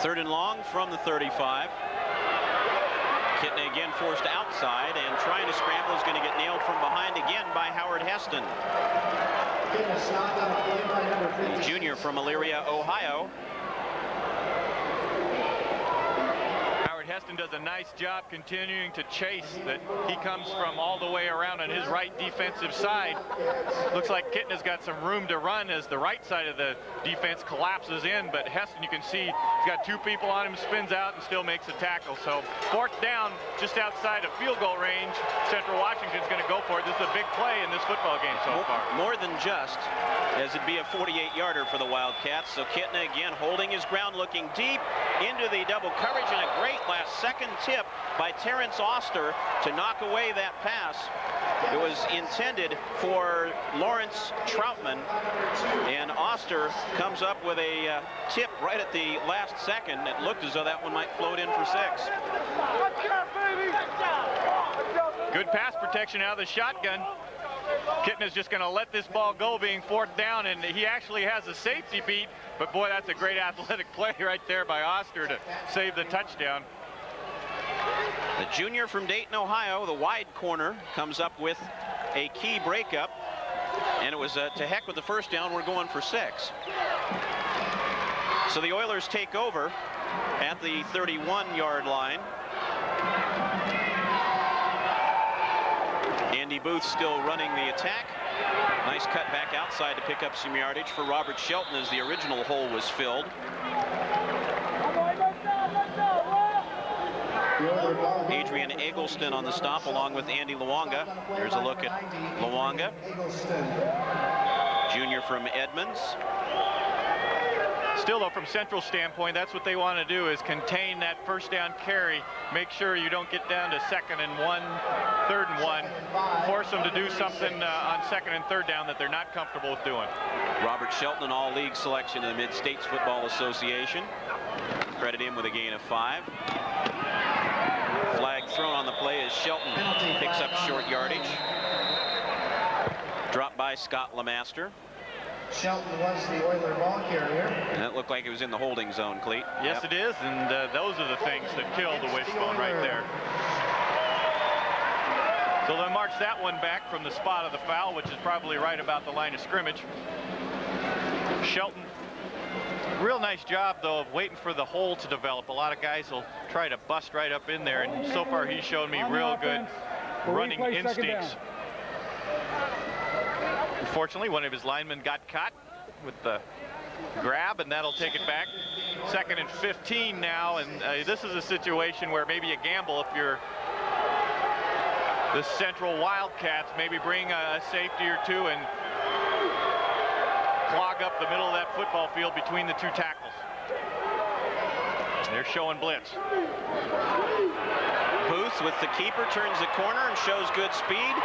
Third and long from the 35. Kitna again forced outside, and trying to scramble is going to get nailed from behind again by Howard Heston. The junior from Elyria, Ohio. Heston does a nice job continuing to chase. That he comes from all the way around on his right defensive side. Looks like Kitna's got some room to run as the right side of the defense collapses in, but Heston, you can see he's got two people on him, spins out and still makes a tackle. So fourth down, just outside of field goal range. Central Washington's going to go for it. This is a big play in this football game so far. More than just, as it'd be a 48-yarder for the Wildcats. So Kitna again holding his ground, looking deep into the double coverage, and a great second tip by Terrence Oster to knock away that pass. It was intended for Lawrence Troutman, and Oster comes up with a tip right at the last second. It looked as though that one might float in for 6. Good pass protection out of the shotgun. Kitna's just going to let this ball go, being fourth down, and he actually has a safety beat, but boy, that's a great athletic play right there by Oster to save the touchdown. The junior from Dayton, Ohio, the wide corner, comes up with a key breakup, and it was to heck with the first down. We're going for 6. So the Oilers take over at the 31-yard line. Andy Booth still running the attack. Nice cut back outside to pick up some yardage for Robert Shelton as the original hole was filled. Adrian Eggleston on the stop along with Andy Luonga. Here's a look at Luonga, junior from Edmonds. Still, though, from Central standpoint, that's what they want to do, is contain that first down carry. Make sure you don't get down to 2nd and 1, 3rd and 1. Force them to do something on 2nd and 3rd down that they're not comfortable with doing. Robert Shelton, an all-league selection of the Mid-States Football Association. Credit him with a gain of 5. Flag thrown on the play as Shelton picks up short yardage. Dropped by Scott Lemaster. Shelton was the Oiler ball carrier. And it looked like it was in the holding zone, Cleet. Yes, it is, and those are the things that kill the wishbone right there. So they'll march that one back from the spot of the foul, which is probably right about the line of scrimmage. Shelton, real nice job, though, of waiting for the hole to develop. A lot of guys will try to bust right up in there, and so far he's shown me real good running instincts. Unfortunately, one of his linemen got caught with the grab, and that'll take it back. 2nd and 15 now, and this is a situation where maybe a gamble if you're the Central Wildcats. Maybe bring a safety or two and clog up the middle of that football field between the two tackles. They're showing blitz. Booth with the keeper turns the corner and shows good speed.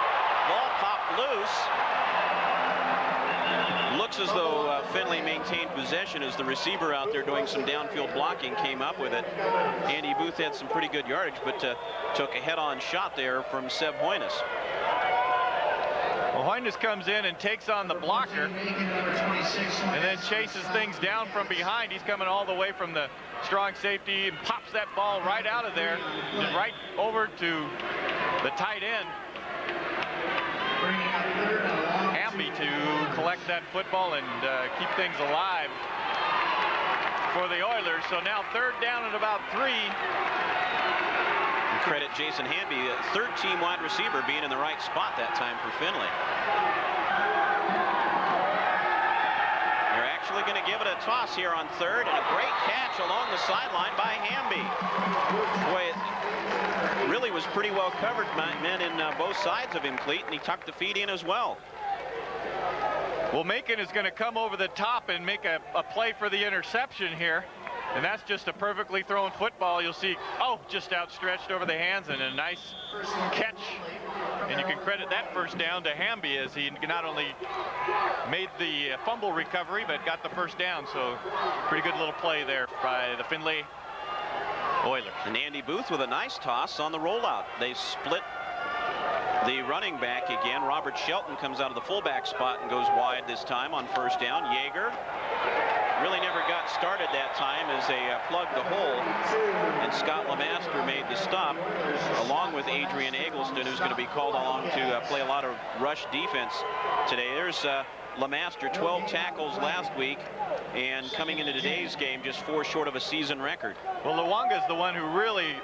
Ball popped loose. Looks as though Findlay maintained possession as the receiver out there doing some downfield blocking came up with it. Andy Booth had some pretty good yardage, but took a head-on shot there from Seb Hoynes. Well, Hoynes comes in and takes on the blocker and then chases things down from behind. He's coming all the way from the strong safety and pops that ball right out of there and right over to the tight end. Hamby to collect that football and keep things alive for the Oilers. So now 3rd down at about 3. And credit Jason Hamby, a 3rd-team wide receiver, being in the right spot that time for Findlay. They're actually going to give it a toss here on 3rd, and a great catch along the sideline by Hamby. Boy, it really was pretty well covered by men in both sides of him, Cleet, and he tucked the feet in as well. Well, Macon is going to come over the top and make a play for the interception here. And that's just a perfectly thrown football. You'll see, just outstretched over the hands and a nice catch. And you can credit that first down to Hamby as he not only made the fumble recovery, but got the first down. So pretty good little play there by the Findlay Oilers. And Andy Booth with a nice toss on the rollout. They split the running back again. Robert Shelton comes out of the fullback spot and goes wide this time on 1st down. Yeager really never got started that time as they plugged the hole, and Scott Lemaster made the stop, along with Adrian Eggleston, who's going to be called along to play a lot of rush defense today. There's Lemaster, 12 tackles last week, and coming into today's game, just 4 short of a season record. Well, Luonga is the one who really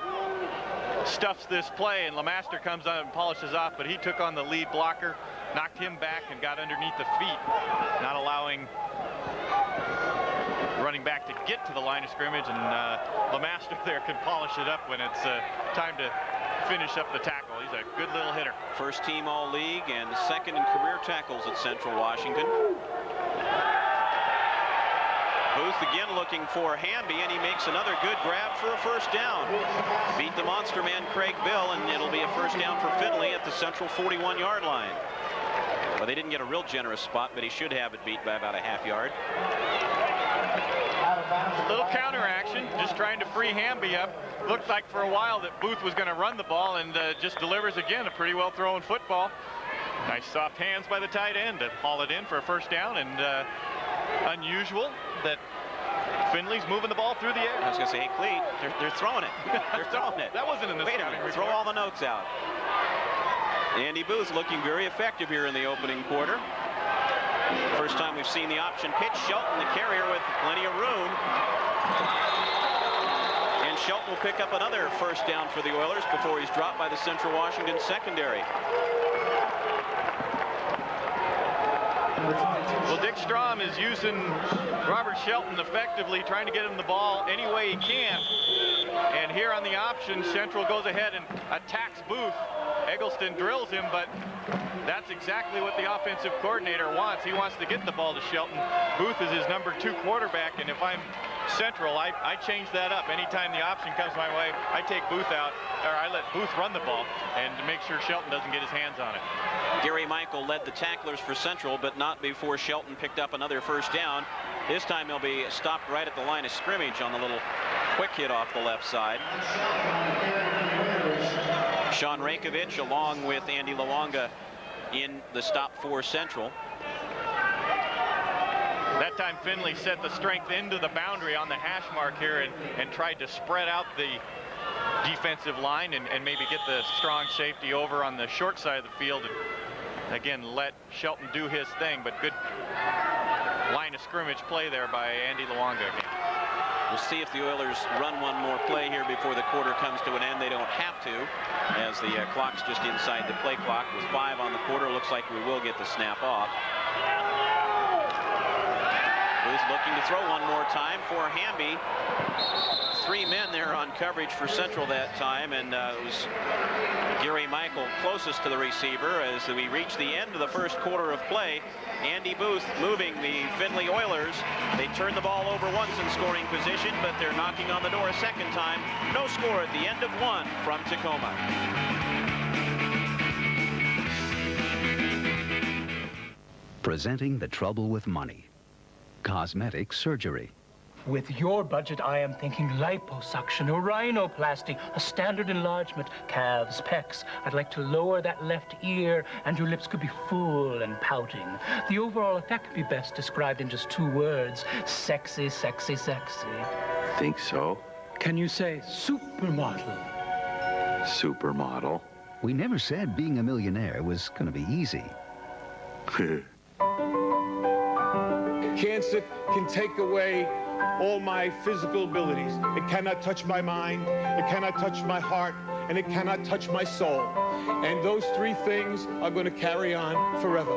stuffs this play, and Lemaster comes on and polishes off, but he took on the lead blocker, knocked him back, and got underneath the feet, not allowing running back to get to the line of scrimmage, and Lemaster there can polish it up when it's time to finish up the tackle. He's a good little hitter. First team All-League and second in career tackles at Central Washington. Booth again looking for Hamby, and he makes another good grab for a first down. Beat the monster man Craig Bill, and it'll be a first down for Findlay at the Central 41-yard line. Well, they didn't get a real generous spot, but he should have it beat by about a half yard. A little counter action, just trying to free Hamby up. Looked like for a while that Booth was going to run the ball, and just delivers again a pretty well thrown football. Nice soft hands by the tight end to haul it in for a first down, and unusual that Findlay's moving the ball through the air. I was going to say, hey, Cleet, they're throwing it. They're throwing it. That wasn't in the scouting report. Throw all the notes out. Andy Booth looking very effective here in the opening quarter. First time we've seen the option pitch. Shelton, the carrier, with plenty of room. And Shelton will pick up another first down for the Oilers before he's dropped by the Central Washington secondary. Well, Dick Strom is using Robert Shelton effectively, trying to get him the ball any way he can. And here on the option, Central goes ahead and attacks Booth. Eggleston drills him, but that's exactly what the offensive coordinator wants. He wants to get the ball to Shelton. Booth is his number 2 quarterback, and if I'm Central, I change that up. Anytime the option comes my way, I take Booth out, or I let Booth run the ball, and to make sure Shelton doesn't get his hands on it. Gary Michael led the tacklers for Central, but not before Shelton picked up another first down. This time he'll be stopped right at the line of scrimmage on the little quick hit off the left side. Sean Rakovich along with Andy Luonga in the stop for Central. That time Findlay set the strength into the boundary on the hash mark here and tried to spread out the defensive line and maybe get the strong safety over on the short side of the field, and again let Shelton do his thing, but good line of scrimmage play there by Andy Luonga again. We'll see if the Oilers run one more play here before the quarter comes to an end. They don't have to, as the clock's just inside the play clock. With 5 on the quarter, looks like we will get the snap off. Booth looking to throw one more time for Hamby. 3 men there on coverage for Central that time, and it was Gary Michael closest to the receiver as we reach the end of the first quarter of play. Andy Booth moving the Findlay Oilers. They turn the ball over once in scoring position, but they're knocking on the door a second time. No score at the end of 1 from Tacoma. Presenting the trouble with money. Cosmetic surgery. With your budget, I am thinking liposuction or rhinoplasty, a standard enlargement, calves, pecs. I'd like to lower that left ear, and your lips could be full and pouting. The overall effect could be best described in just 2 words: sexy, sexy, sexy. Think so? Can you say supermodel? Supermodel? We never said being a millionaire was going to be easy. Cancer can take away all my physical abilities. It cannot touch my mind, it cannot touch my heart, and it cannot touch my soul. And those 3 things are going to carry on forever.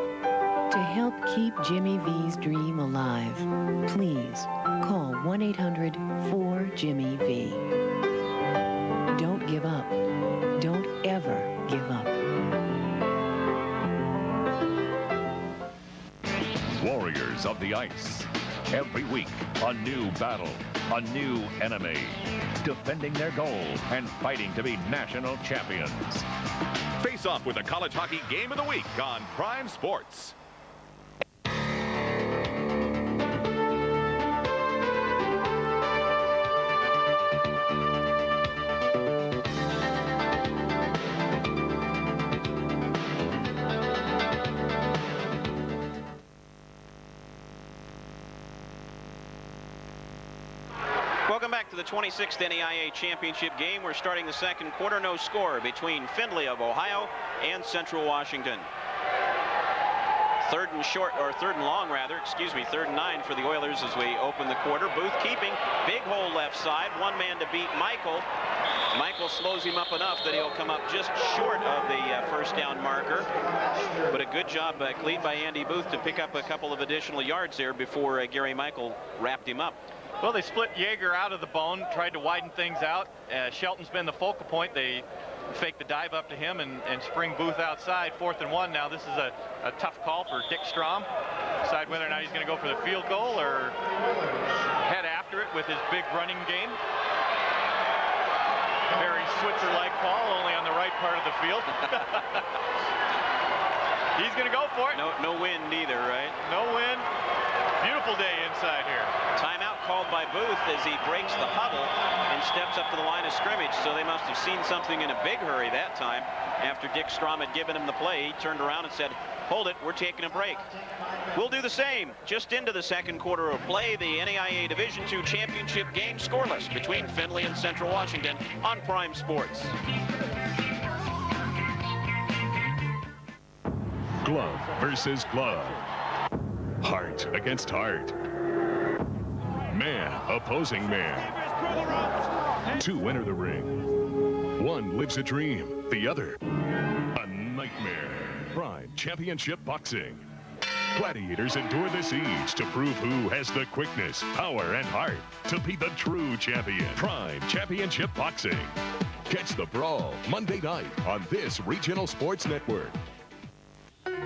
To help keep Jimmy V's dream alive, please call 1-800-4-JIMMY-V. Don't give up. Don't ever give up. Warriors of the Ice. Every week, a new battle, a new enemy, defending their goal and fighting to be national champions. Face off with the College Hockey Game of the Week on Prime Sports. to the 26th NAIA Championship game. We're starting the second quarter. No score between Findlay of Ohio and Central Washington. Third and long rather, excuse me, 3rd and 9 for the Oilers as we open the quarter. Booth keeping, big hole left side, one man to beat Michael. Michael slows him up enough that he'll come up just short of the first down marker. But a good job lead by Andy Booth to pick up a couple of additional yards there before Gary Michael wrapped him up. Well, they split Yeager out of the bone, tried to widen things out. Shelton's been the focal point. They fake the dive up to him and spring Booth outside. 4th and 1 now. This is a tough call for Dick Strom. Decide whether or not he's going to go for the field goal or head after it with his big running game. Very Switzer-like call, only on the right part of the field. He's going to go for it. No wind either, right? No wind. Beautiful day inside here. Timeout called by Booth as he breaks the huddle and steps up to the line of scrimmage. So they must have seen something in a big hurry that time. After Dick Strom had given him the play, he turned around and said, "Hold it, we're taking a break." We'll do the same. Just into the second quarter of play, the NAIA Division II Championship game scoreless between Findlay and Central Washington on Prime Sports. Glove versus glove. Heart against heart. Man opposing man. Two enter the ring. One lives a dream, the other a nightmare. Prime Championship Boxing. Gladiators endure the siege to prove who has the quickness, power, and heart to be the true champion. Prime Championship Boxing. Catch the brawl Monday night on this regional sports network.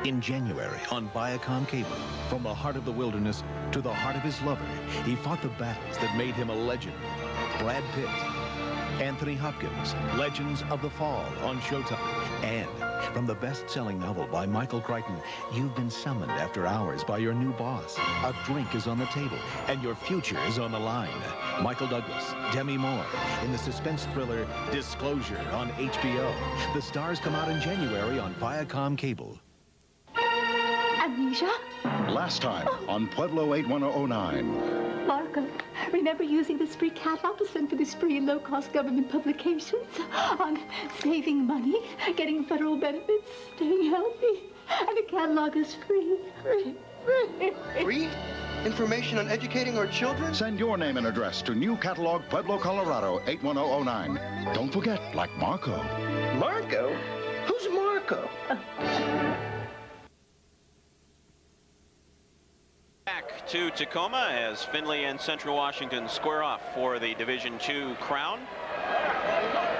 In January on Viacom Cable, from the heart of the wilderness to the heart of his lover, he fought the battles that made him a legend. Brad Pitt, Anthony Hopkins, Legends of the Fall on Showtime. And from the best-selling novel by Michael Crichton, you've been summoned after hours by your new boss. A drink is on the table, and your future is on the line. Michael Douglas, Demi Moore, in the suspense thriller Disclosure on HBO. The stars come out in January on Viacom Cable. Amnesia? Last time on Pueblo 81009. Marco, remember using the spree catalog to send for the spree low-cost government publications on saving money, getting federal benefits, staying healthy, and the catalog is free. Free? Information on educating our children? Send your name and address to New Catalog, Pueblo, Colorado 81009. Don't forget, like Marco. Marco? Who's Marco? Back to Tacoma as Findlay and Central Washington square off for the Division II crown.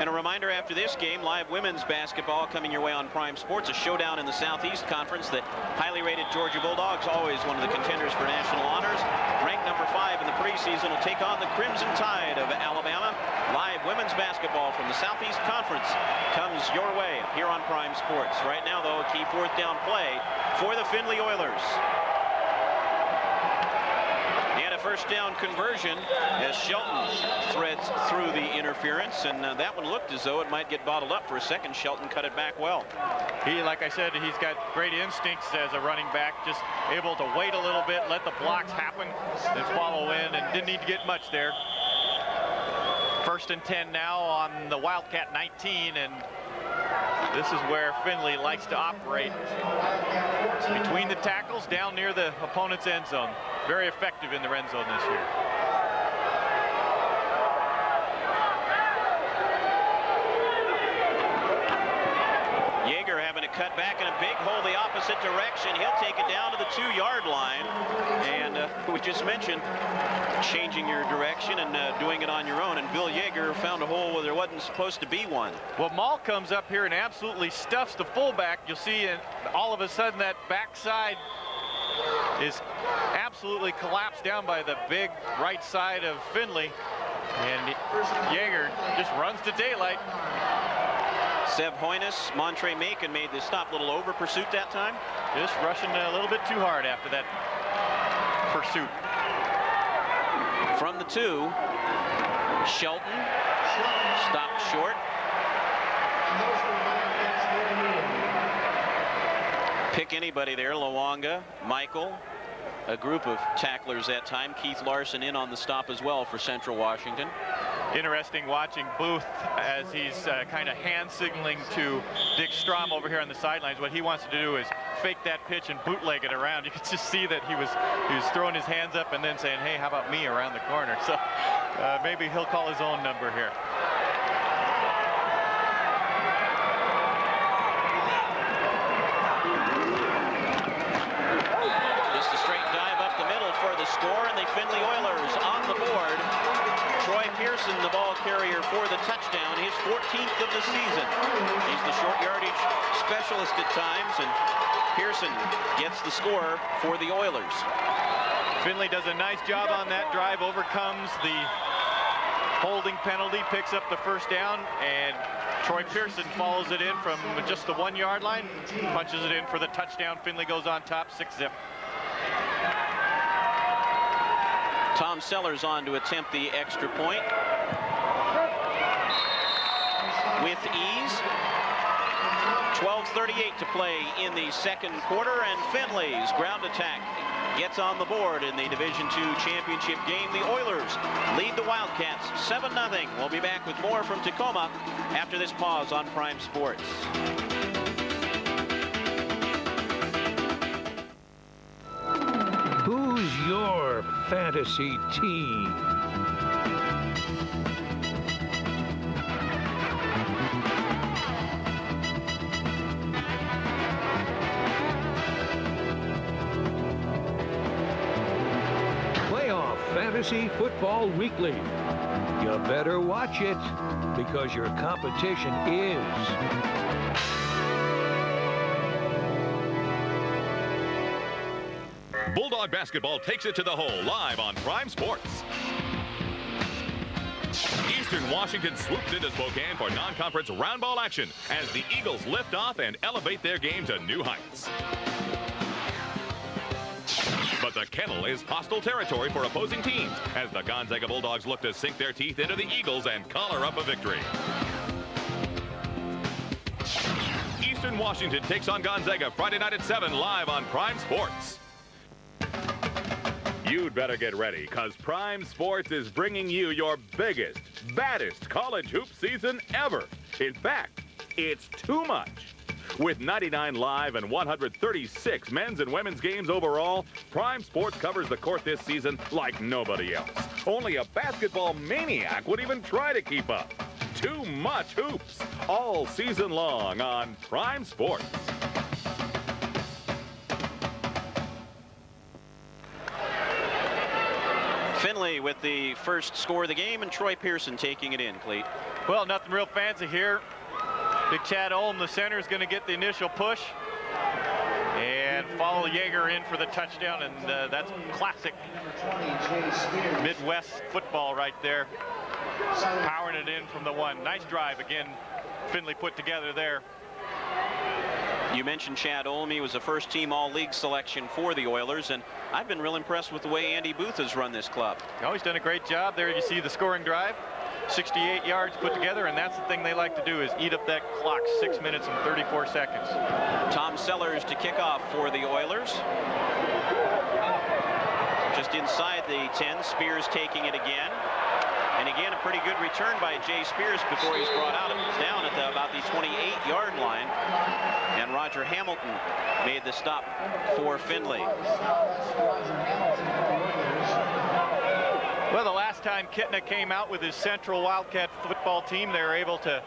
And a reminder after this game, live women's basketball coming your way on Prime Sports. A showdown in the Southeast Conference. The highly rated Georgia Bulldogs, always one of the contenders for national honors. Ranked number 5 in the preseason, will take on the Crimson Tide of Alabama. Live women's basketball from the Southeast Conference comes your way here on Prime Sports. Right now, though, a key 4th down play for the Findlay Oilers. First down conversion as Shelton threads through the interference, and that one looked as though it might get bottled up for a second. Shelton cut it back well. Like I said, he's got great instincts as a running back, just able to wait a little bit, let the blocks happen, then follow in, and didn't need to get much there. 1st and 10 now on the Wildcat 19, and this is where Findlay likes to operate. Between the tackles, down near the opponent's end zone. Very effective in the end zone this year. Yeager having to cut back in a big hole the opposite direction. He'll take it down to the 2-yard line. And we just mentioned changing your direction and doing it on your own. And Bill Yeager found a hole where there wasn't supposed to be one. Well, Maul comes up here and absolutely stuffs the fullback. You'll see all of a sudden that backside is absolutely collapsed down by the big right side of Findlay. And Yeager just runs to daylight. Seb Hoynes, Montre Macon made the stop. Little over pursuit that time. Just rushing a little bit too hard after that pursuit. From the 2, Shelton stopped short. Pick anybody there. Luonga, Michael, a group of tacklers that time. Keith Larson in on the stop as well for Central Washington. Interesting watching Booth as he's kind of hand signaling to Dick Strom over here on the sidelines. What he wants to do is fake that pitch and bootleg it around. You could just see that he was throwing his hands up and then saying, hey, how about me around the corner? So maybe he'll call his own number here. Just a straight dive up the middle for the score, and the Findlay Oilers on the board. Troy Pearson, the ball carrier for the touchdown, his 14th of the season. He's the short yardage specialist at times, and Pearson gets the score for the Oilers. Findlay does a nice job on that drive, overcomes the holding penalty, picks up the first down, and Troy Pearson follows it in from just the 1-yard line, punches it in for the touchdown. Findlay goes on top, 6-zip. Tom Sellers on to attempt the extra point with ease. 12:38 to play in the second quarter, and Findlay's ground attack gets on the board in the Division II championship game. The Oilers lead the Wildcats 7-0. We'll be back with more from Tacoma after this pause on Prime Sports. Who's your fantasy team? Playoff Fantasy Football Weekly. You better watch it because your competition is. Bulldog basketball takes it to the hole live on Prime Sports. Eastern Washington swoops into Spokane for non-conference round ball action as the Eagles lift off and elevate their game to new heights. But the kennel is hostile territory for opposing teams as the Gonzaga Bulldogs look to sink their teeth into the Eagles and collar up a victory. Eastern Washington takes on Gonzaga Friday night at 7 live on Prime Sports. You'd better get ready, because Prime Sports is bringing you your biggest, baddest college hoop season ever. In fact, it's too much. With 99 live and 136 men's and women's games overall, Prime Sports covers the court this season like nobody else. Only a basketball maniac would even try to keep up. Too much hoops, all season long on Prime Sports. Findlay with the first score of the game, and Troy Pearson taking it in, Cleat. Well, nothing real fancy here. Big Chad Olm, the center, is going to get the initial push and follow Yeager in for the touchdown, and that's classic Midwest football right there. Powering it in from the 1. Nice drive again, Findlay put together there. You mentioned Chad Olm. He was a first-team All-League selection for the Oilers, and I've been real impressed with the way Andy Booth has run this club. Oh, he's done a great job there. You see the scoring drive, 68 yards put together, and that's the thing they like to do, is eat up that clock, 6 minutes and 34 seconds. Tom Sellers to kick off for the Oilers. Just inside the 10, Spears taking it again. And again, a pretty good return by Jay Spears before he's brought out. It was down at about the 28-yard line. And Roger Hamilton made the stop for Findlay. Well, the last time Kitna came out with his Central Wildcat football team, they were able to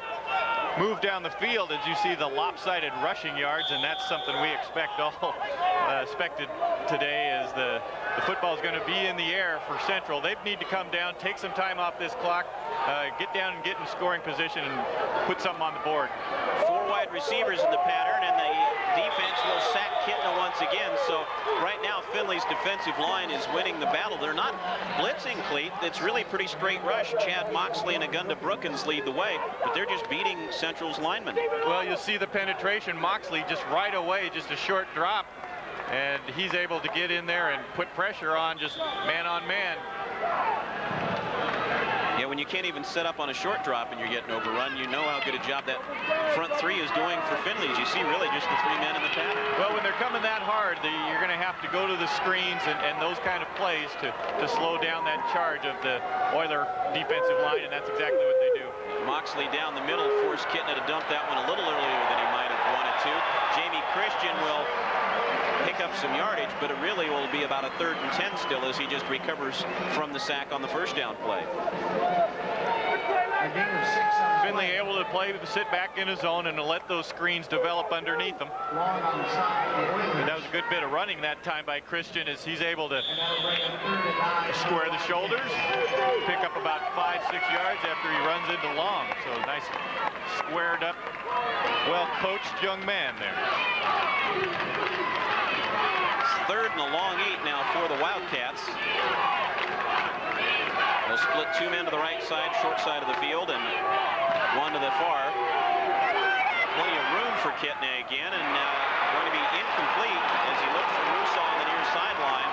move down the field, as you see the lopsided rushing yards, and that's something we expected today, as the football is going to be in the air for Central. They need to come down, take some time off this clock, get down and get in scoring position and put something on the board. 4 wide receivers in the pattern, and the defense will sack Kitna once again. So right now, Findlay's defensive line is winning the battle. They're not blitzing, Cleat. It's really pretty straight rush. Chad Moxley and Agunda Brookins lead the way, but they're just beating Central's linemen. Well, you'll see the penetration. Moxley just right away, just a short drop, and he's able to get in there and put pressure on, just man on man. Yeah, when you can't even set up on a short drop and you're getting overrun, you know how good a job that front three is doing for Findlay. As you see, really just the 3 men in the pattern. Well, when they're coming that hard, you're going to have to go to the screens and those kind of plays to slow down that charge of the Oiler defensive line, and that's exactly what they do. Moxley down the middle forced Kitna to dump that one a little earlier than he might have wanted to. Jamie Christian will pick up some yardage, but it really will be about a 3rd and 10 still as he just recovers from the sack on the first down play. Findlay able to sit back in his zone and to let those screens develop underneath him. And that was a good bit of running that time by Christian as he's able to square the shoulders, pick up about 5-6 yards after he runs into long. So nice squared up, well-coached young man there. 3rd and a long 8 now for the Wildcats. They'll split 2 men to the right side, short side of the field, and 1 to the far. Plenty of room for Kitna again, and going to be incomplete as he looked for Rousseau on the near sideline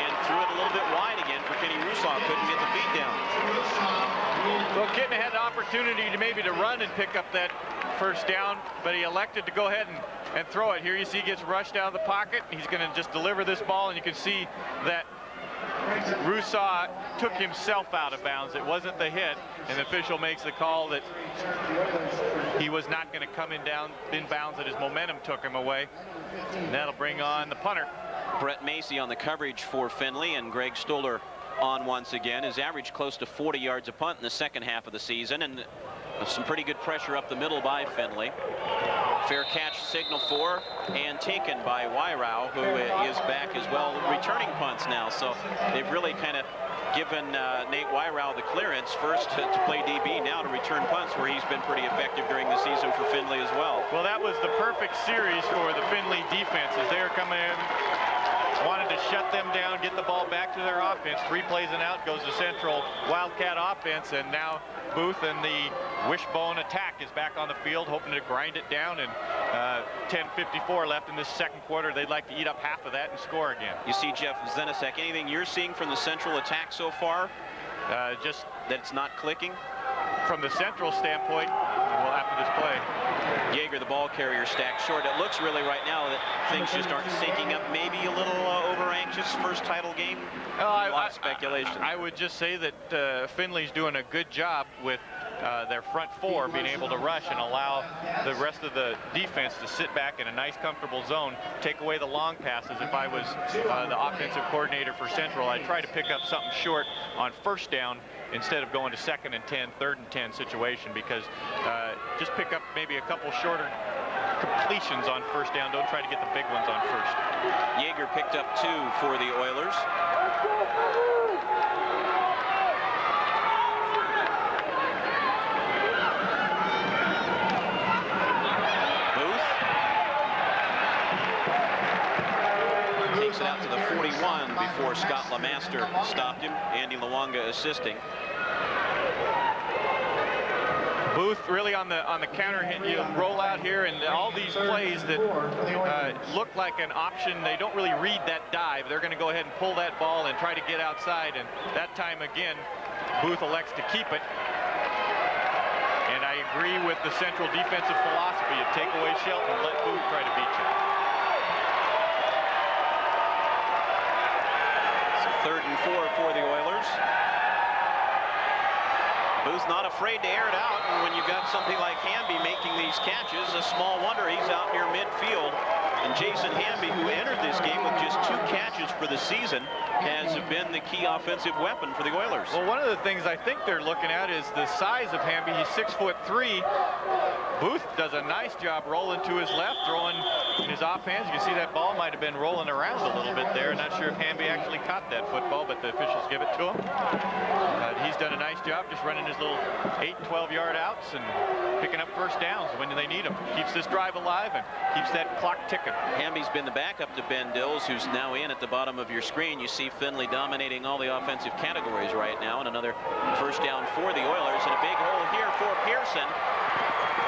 and threw it a little bit wide again for Kenny Rousseau. Couldn't get the feet down. Well, Kitna had the opportunity to maybe to run and pick up that first down, but he elected to go ahead and throw it. Here you see he gets rushed out of the pocket. He's going to just deliver this ball, and you can see that Rousseau took himself out of bounds. It wasn't the hit, and the official makes the call that he was not going to come in bounds, that his momentum took him away. And that'll bring on the punter. Brett Macy on the coverage for Findlay, and Greg Stoller on once again. His average close to 40 yards a punt in the second half of the season, and some pretty good pressure up the middle by Findlay. Fair catch signal for and taken by Wairau, who is back as well, returning punts now. So they've really kind of given Nate Wairau the clearance first to play DB, now to return punts, where he's been pretty effective during the season for Findlay as well. Well, that was the perfect series for the Findlay defense as they were coming in. Wanted to shut them down, get the ball back to their offense. 3 plays and out goes the Central Wildcat offense, and now Booth and the wishbone attack is back on the field, hoping to grind it down. And 10:54 left in this second quarter. They'd like to eat up half of that and score again. You see, Jeff Zenisek, anything you're seeing from the Central attack so far? Just that it's not clicking? From the Central standpoint, well, after this play, Yeager, the ball carrier, stacked short. It looks really right now that things just aren't syncing up. Maybe a little over-anxious first title game. A lot of speculation. I would just say that Findlay's doing a good job with their front 4 being able to rush and allow the rest of the defense to sit back in a nice, comfortable zone, take away the long passes. If I was the offensive coordinator for Central, I'd try to pick up something short on first down instead of going to 2nd and 10, 3rd and 10 situation, because just pick up maybe a couple shorter completions on first down. Don't try to get the big ones on first. Yeager picked up 2 for the Oilers. Takes it out to the 41 before Scott LeMaster stopped him. Andy Luonga assisting. Booth really on the counter hit, you roll out here, and all these plays that look like an option, they don't really read that dive. They're going to go ahead and pull that ball and try to get outside, and that time again Booth elects to keep it. And I agree with the Central defensive philosophy of take away Shelton, let Booth try to beat you. So 3rd and 4 for the Oilers. Booth's not afraid to air it out, and when you've got something like Hamby making these catches, a small wonder he's out near midfield. And Jason Hamby, who entered this game with just 2 catches for the season, has been the key offensive weapon for the Oilers. Well, one of the things I think they're looking at is the size of Hamby. He's 6'3". Booth does a nice job rolling to his left, throwing his offhands. You can see that ball might have been rolling around a little bit there. Not sure if Hamby actually caught that football, but the officials give it to him. He's done a nice job just running his little 8, 12-yard outs and picking up first downs when they need them. Keeps this drive alive and keeps that clock ticking. Hamby's been the backup to Ben Dills, who's now in at the bottom of your screen. You see Findlay dominating all the offensive categories right now, and another first down for the Oilers, and a big hole here for Pearson.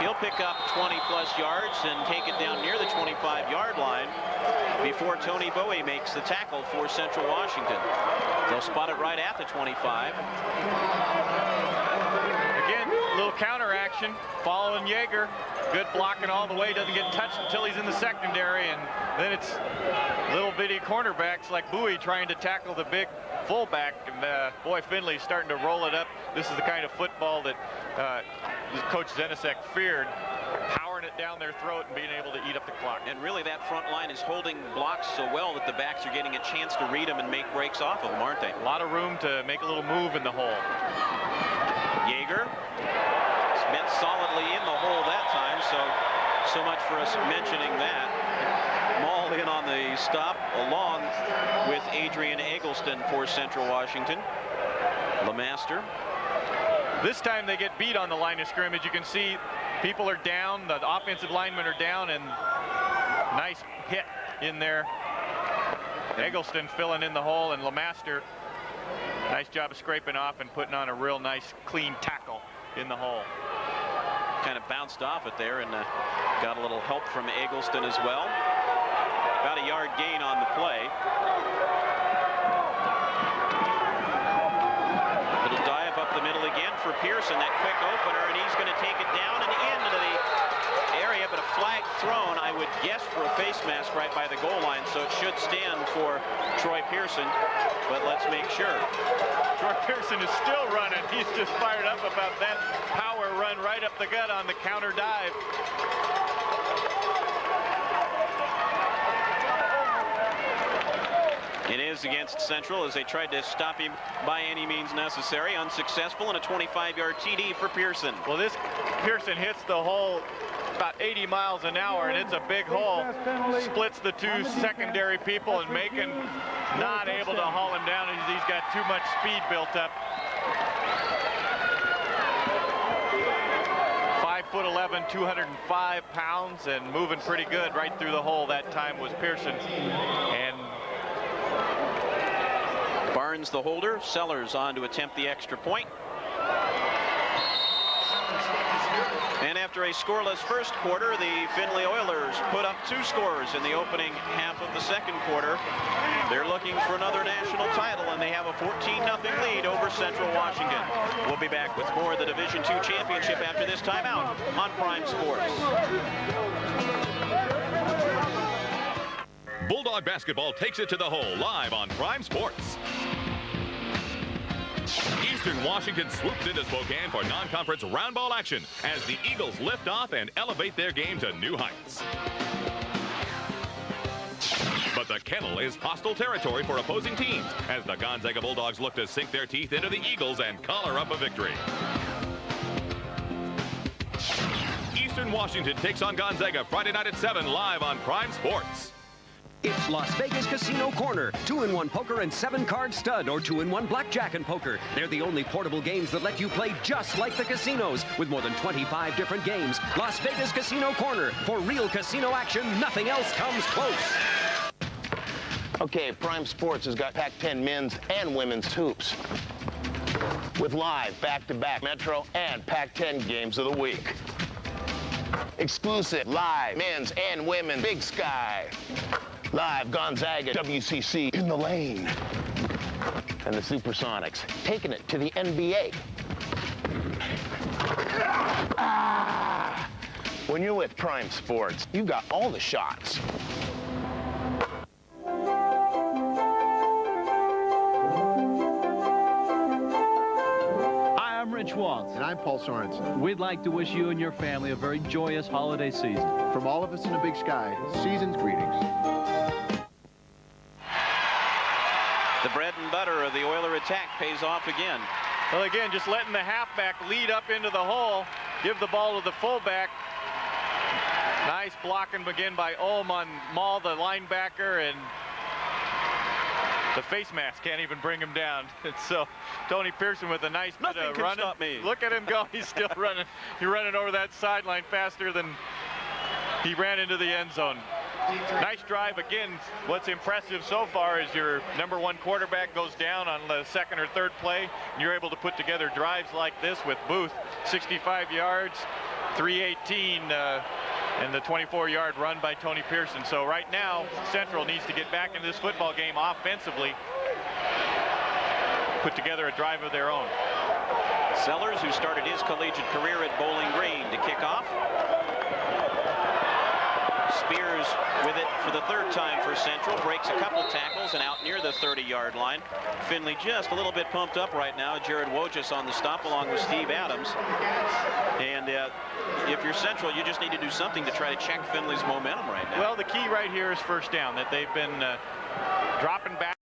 He'll pick up 20-plus yards and take it down near the 25-yard line before Tony Bowie makes the tackle for Central Washington. They'll spot it right at the 25. Again, a little counter action following Yeager. Good blocking all the way, doesn't get touched until he's in the secondary, and then it's little bitty cornerbacks like Bowie trying to tackle the big fullback, and boy, Findlay's starting to roll it up. This is the kind of football that Coach Zenisek feared, powering it down their throat and being able to eat up the clock. And really that front line is holding blocks so well that the backs are getting a chance to read them and make breaks off of them, aren't they? A lot of room to make a little move in the hole. Yeager met solidly in the hole that time, so much for us mentioning that. Maul in on the stop along with Adrian Eggleston for Central Washington. LeMaster. This time they get beat on the line of scrimmage. You can see people are down, the offensive linemen are down, and nice hit in there. Eggleston filling in the hole, and LeMaster, nice job of scraping off and putting on a real nice clean tackle in the hole. Kind of bounced off it there and got a little help from Eggleston as well. About a yard gain on the play. Little dive up the middle again for Pearson, that quick opener, and he's going to take it down and into the area, but a flag thrown, I would guess, for a face mask right by the goal line, so it should stand for Troy Pearson, but let's make sure. Troy Pearson is still running. He's just fired up about that power run right up the gut on the counter dive. It is against Central as they tried to stop him by any means necessary. Unsuccessful, and a 25-yard TD for Pearson. Well, this Pearson hits the hole about 80 miles an hour, and it's a big hole. Splits the two secondary people, and Macon not able to haul him down. He's got too much speed built up. 5'11", 205 pounds, and moving pretty good right through the hole that time was Pearson. And Barnes the holder, Sellers on to attempt the extra point. And after a scoreless first quarter, the Findlay Oilers put up 2 scores in the opening half of the second quarter. They're looking for another national title, and they have a 14-0 lead over Central Washington. We'll be back with more of the Division II championship after this timeout on Prime Sports. Bulldog basketball takes it to the hole live on Prime Sports. Eastern Washington swoops into Spokane for non-conference round ball action as the Eagles lift off and elevate their game to new heights. But the kennel is hostile territory for opposing teams as the Gonzaga Bulldogs look to sink their teeth into the Eagles and collar up a victory. Eastern Washington takes on Gonzaga Friday night at 7 live on Prime Sports. It's Las Vegas Casino Corner. 2-in-1 poker and 7-card stud, or 2-in-1 blackjack and poker. They're the only portable games that let you play just like the casinos, with more than 25 different games. Las Vegas Casino Corner. For real casino action, nothing else comes close. Okay, Prime Sports has got Pac-10 men's and women's hoops, with live back-to-back Metro and Pac-10 games of the week. Exclusive live men's and women's Big Sky. Live Gonzaga WCC in the lane. And the Supersonics taking it to the NBA. When you're with Prime Sports, you got all the shots. Hi, I'm Rich Waltz. And I'm Paul Sorensen. We'd like to wish you and your family a very joyous holiday season. From all of us in the Big Sky, season's greetings. The bread and butter of the Oiler attack pays off again. Well, again, just letting the halfback lead up into the hole, give the ball to the fullback. Nice blocking again by Ullman, Maul, the linebacker, and the face mask can't even bring him down. And so Tony Pearson with a nice bit of running. Stop me. Look at him go. He's still running. He's running over that sideline faster than he ran into the end zone. Nice drive again. What's impressive so far is your #1 quarterback goes down on the second or third play, and you're able to put together drives like this with Booth. 65 yards, 3:18 in the 24-yard run by Tony Pearson. So right now, Central needs to get back into this football game offensively, put together a drive of their own. Sellers, who started his collegiate career at Bowling Green, to kick off. Spears with it for the third time for Central, breaks a couple tackles and out near the 30-yard line. Findlay just a little bit pumped up right now. Jared Wojcik on the stop along with Steve Adams. And if you're Central, you just need to do something to try to check Findlay's momentum right now. Well, the key right here is first down, that they've been dropping back.